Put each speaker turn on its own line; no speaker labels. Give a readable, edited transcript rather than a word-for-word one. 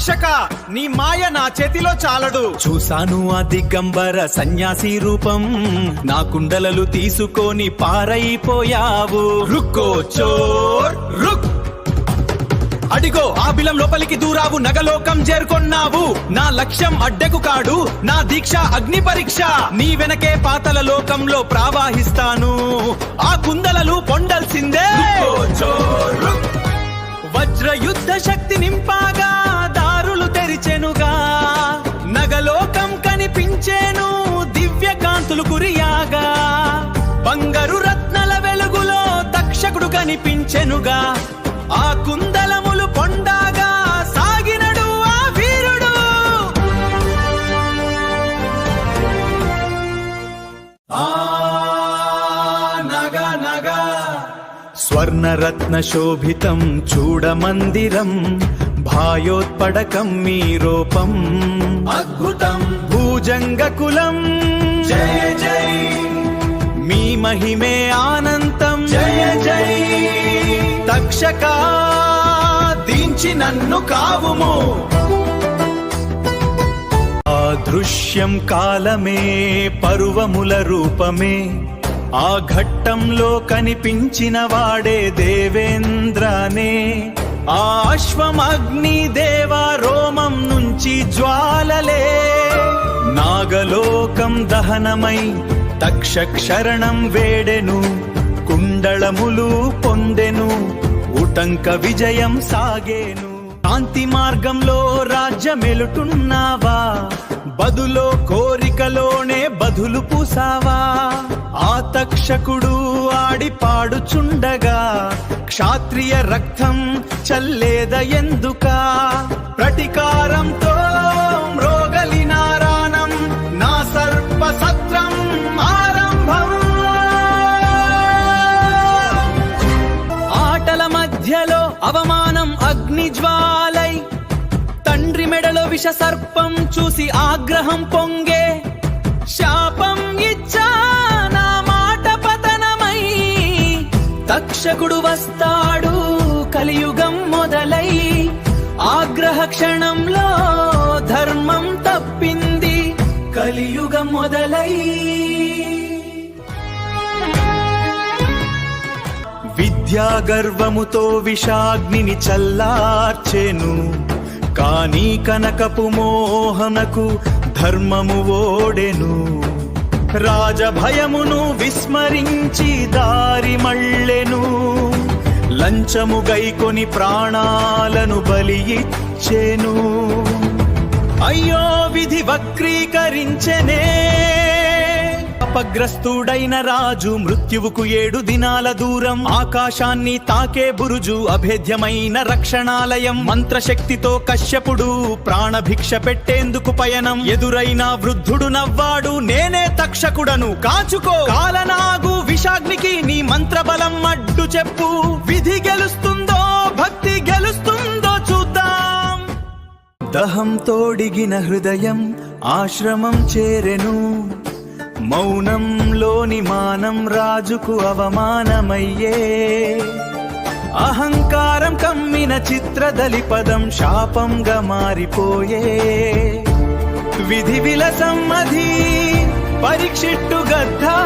తక్షక నీ మాయ నా చేతిలో చాలడు.
చూసాను ఆ దిగంబర సన్యాసి రూపం, నా కుండలలు తీసుకొని పారైపోయావు.
రుక్కో చోర్ రుక్. అడిగో ఆ బిలం లోపలికి దూరావు, నగలోకం చేరుకొన్నావు. నా లక్ష్యం అడ్డకు కాడు, నా దీక్ష అగ్ని పరీక్ష. నీ వెనకే పాతల లోకంలో ప్రవాహిస్తాను, ఆ కుందలలు పొందల్సిందే. వజ్ర యుద్ధ శక్తి నింపాగా దారులు తెరిచెనుగా, నగలోకం కనిపించేను దివ్య కాంతులు కురియాగా. బంగారు రత్నల వెలుగులో తక్షకుడు కనిపించెనుగా, ఆ కుందలములు పొండాగా సాగినడు ఆ వీరుడు. ఆ నగ నగ
స్వర్ణరత్న శోభితం చూడమందిరం, భాయోత్పడకం మీ రూపం
అద్భుతం.
భూజంగ కులం
జయ జై,
మీ మహిమే ఆనంతం.
జయ జై.
తక్షక
దించి నన్ను కావుము.
ఆ దృశ్యం కాలమే పర్వముల రూపమే, ఆ ఘట్టంలో కనిపించిన వాడే దేవేంద్రనే. ఆ అశ్వం అగ్ని దేవా రోమం నుంచి జ్వాలలే, నాగలోకం దహనమై తక్షక్ శరణం వేడెను. కుండళములు పొందెను, ఉటంక విజయం సాగేను. కాంతి మార్గంలో రాజ్యమెలుటున్నావా, బదులో కోరికలోనే బదులు పూసావా. ఆ తక్షకుడు ఆడి పాడుచుండగా, క్షాత్రియ రక్తం చల్లేద ఎందుకా. ప్రటికారంతో మ్రోగలి నారాణం, నా సర్ప సత్రం ఆరంభం. ఆటల మధ్యలో అవమానం అగ్ని జ్వాలై, తండ్రి మెడలో విష సర్పం చూసి ఆగ్రహం పొంగే. శాపం ఇచ్చా నా మాట పతనమై, తక్షకుడు వస్తాడు కలియుగం మొదలై. ఆగ్రహ క్షణంలో ధర్మం తప్పింది, కలియుగం మొదలై. విద్యా గర్వముతో విషాగ్నిని చల్లార్చెను, కానీ కనకపు మోహనకు ధర్మము ఓడెను. రాజభయమును విస్మరించి దారి మళ్ళెను, లంచము గైకొని ప్రాణాలను బలి ఇచ్చెను. అయ్యో విధి వక్రీకరించెనే, అపగ్రస్తుడైన రాజు మృత్యువుకు 7 దినాల దూరం. ఆకాశాన్ని తాకే బురుజు అభేద్యమైన రక్షణాలయం. మంత్రశక్తితో కశ్యపుడు ప్రాణభిక్ష పెట్టేందుకు పయనం. ఎదురైన వృద్ధుడు నవ్వాడు, నేనే తక్షకుడను కాచుకో. కాలనాగు విషాగ్నికి నీ మంత్రబలం అడ్డు చెప్పు. విధి గెలుస్తుందో భక్తి గెలుస్తుందో చూద్దాం. దహం తోడిగిన హృదయం ఆశ్రమం చేరెను, మౌనంలోని మానం రాజుకు అవమానమయ్యే. అహంకారం కమ్మిన చిత్రదలిపదం శాపంగా మారిపోయే. విధి విలసం అధి పరీక్షిట్టు గద్దా,